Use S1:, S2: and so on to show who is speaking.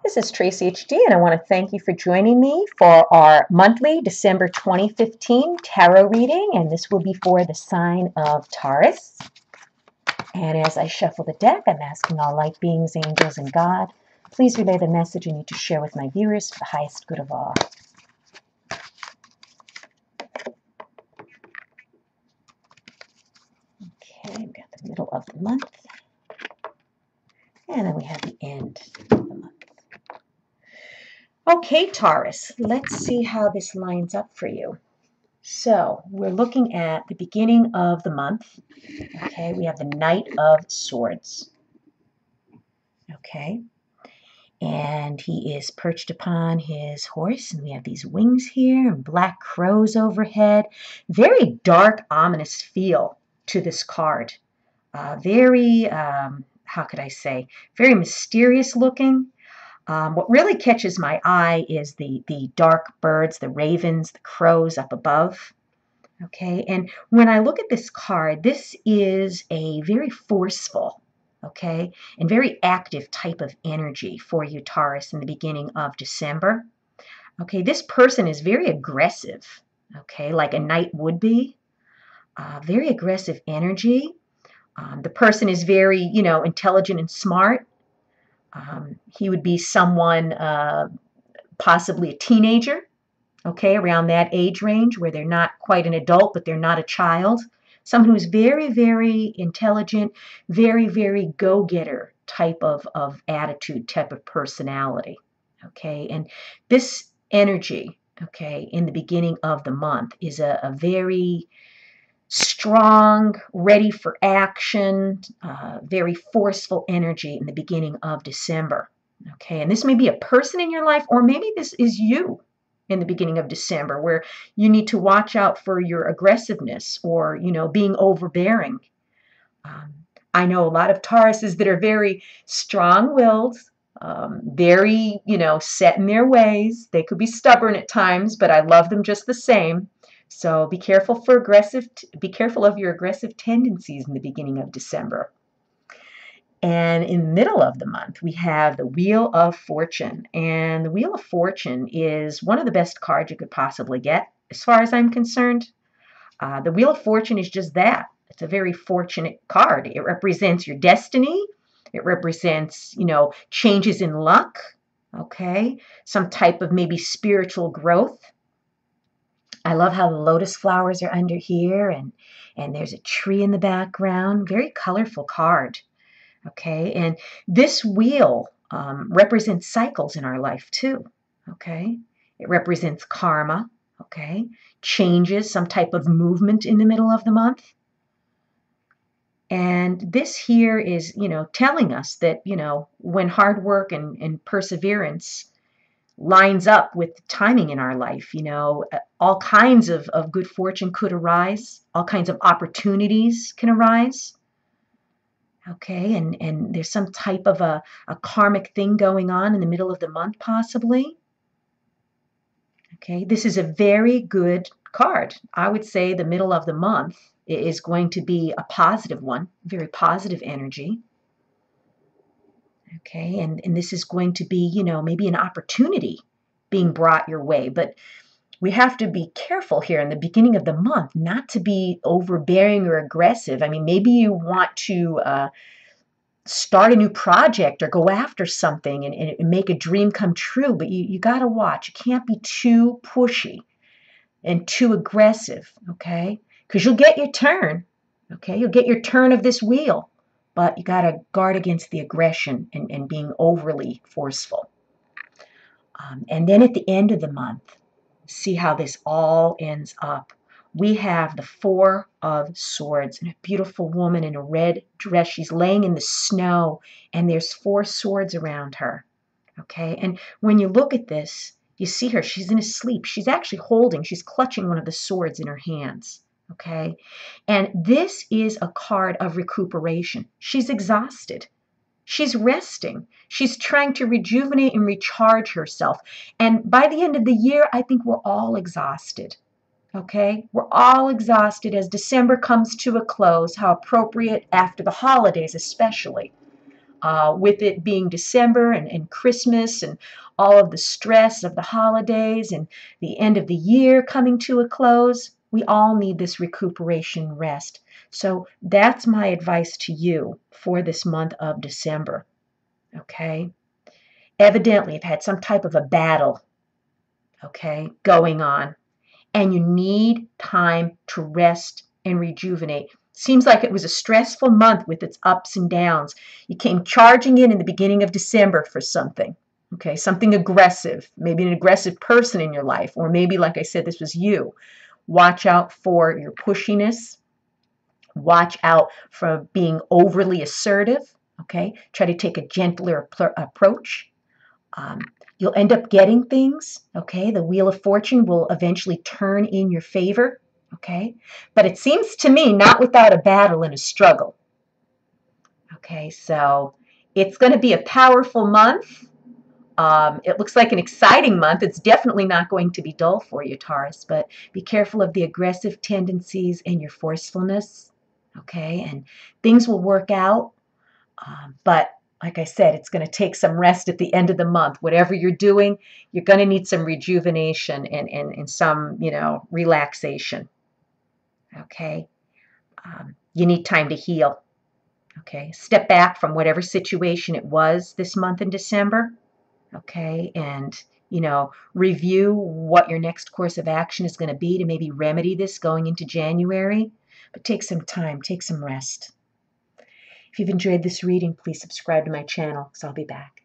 S1: This is Tracy HD, and I want to thank you for joining me for our monthly December 2015 tarot reading, and this will be for the sign of Taurus. And as I shuffle the deck, I'm asking all light beings, angels, and God, please relay the message I need to share with my viewers for the highest good of all. Okay, we've got the middle of the month, and then we have the end of the month. Okay, Taurus, let's see how this lines up for you. So we're looking at the beginning of the month. Okay, we have the Knight of Swords. Okay, and he is perched upon his horse, and we have these wings here and black crows overhead. Very dark, ominous feel to this card. Very, how could I say, very mysterious looking. What really catches my eye is the dark birds, the ravens, the crows up above. Okay, and when I look at this card, this is a very forceful, okay, and very active type of energy for you, Taurus, in the beginning of December. Okay, this person is very aggressive, okay, like a knight would be. Very aggressive energy. The person is very, intelligent and smart. He would be someone, possibly a teenager, okay, around that age range where they're not quite an adult, but they're not a child. Someone who's very, very intelligent, very, very go-getter type of attitude, type of personality, okay? And this energy, okay, in the beginning of the month is a very strong, ready for action, very forceful energy in the beginning of December. Okay, and this may be a person in your life, or maybe this is you in the beginning of December, where you need to watch out for your aggressiveness or, being overbearing. I know a lot of Tauruses that are very strong-willed, very, set in their ways. They could be stubborn at times, but I love them just the same. So be careful of your aggressive tendencies in the beginning of December. And in the middle of the month, we have the Wheel of Fortune. And the Wheel of Fortune is one of the best cards you could possibly get, as far as I'm concerned. The Wheel of Fortune is just that. It's a very fortunate card. It represents your destiny. It represents, changes in luck, okay? Some type of maybe spiritual growth. I love how the lotus flowers are under here, and there's a tree in the background. Very colorful card, okay? And this wheel represents cycles in our life too, okay? It represents karma, okay? Changes, some type of movement in the middle of the month. And this here is, telling us that, when hard work and perseverance lines up with timing in our life, all kinds of good fortune could arise, all kinds of opportunities can arise. Okay, and there's some type of a karmic thing going on in the middle of the month, possibly. Okay, this is a very good card. I would say the middle of the month is going to be a positive one, very positive energy. Okay, and this is going to be, maybe an opportunity being brought your way. But we have to be careful here in the beginning of the month not to be overbearing or aggressive. I mean, maybe you want to start a new project or go after something and make a dream come true, but you got to watch. You can't be too pushy and too aggressive, okay? Because you'll get your turn, okay? You'll get your turn of this wheel. But you got to guard against the aggression and being overly forceful. And then at the end of the month, see how this all ends up. We have the Four of Swords and a beautiful woman in a red dress. She's laying in the snow, and there's 4 swords around her. Okay, and when you look at this, you see her. She's in a sleep. She's actually she's clutching one of the swords in her hands. Okay, and this is a card of recuperation. She's exhausted. She's resting. She's trying to rejuvenate and recharge herself. And by the end of the year, I think we're all exhausted. Okay, we're all exhausted as December comes to a close. How appropriate after the holidays, especially. with it being December and Christmas and all of the stress of the holidays and the end of the year coming to a close, we all need this recuperation rest. So that's my advice to you for this month of December. Okay? Evidently, you've had some type of a battle, okay, going on, and you need time to rest and rejuvenate. Seems like it was a stressful month with its ups and downs. You came charging in the beginning of December for something, okay, something aggressive, maybe an aggressive person in your life, or maybe, like I said, this was you. Watch out for your pushiness. Watch out for being overly assertive, okay? Try to take a gentler approach. Um, you'll end up getting things, okay? The Wheel of Fortune will eventually turn in your favor, okay? But it seems to me not without a battle and a struggle, okay? So it's going to be a powerful month. It looks like an exciting month. It's definitely not going to be dull for you, Taurus, but be careful of the aggressive tendencies and your forcefulness, okay? And things will work out, but like I said, it's going to take some rest at the end of the month. Whatever you're doing, you're going to need some rejuvenation and some, relaxation. Okay. You need time to heal. Okay. Step back from whatever situation it was this month in December. Okay. And, review what your next course of action is going to be to maybe remedy this going into January. But take some time, take some rest. If you've enjoyed this reading, please subscribe to my channel because I'll be back.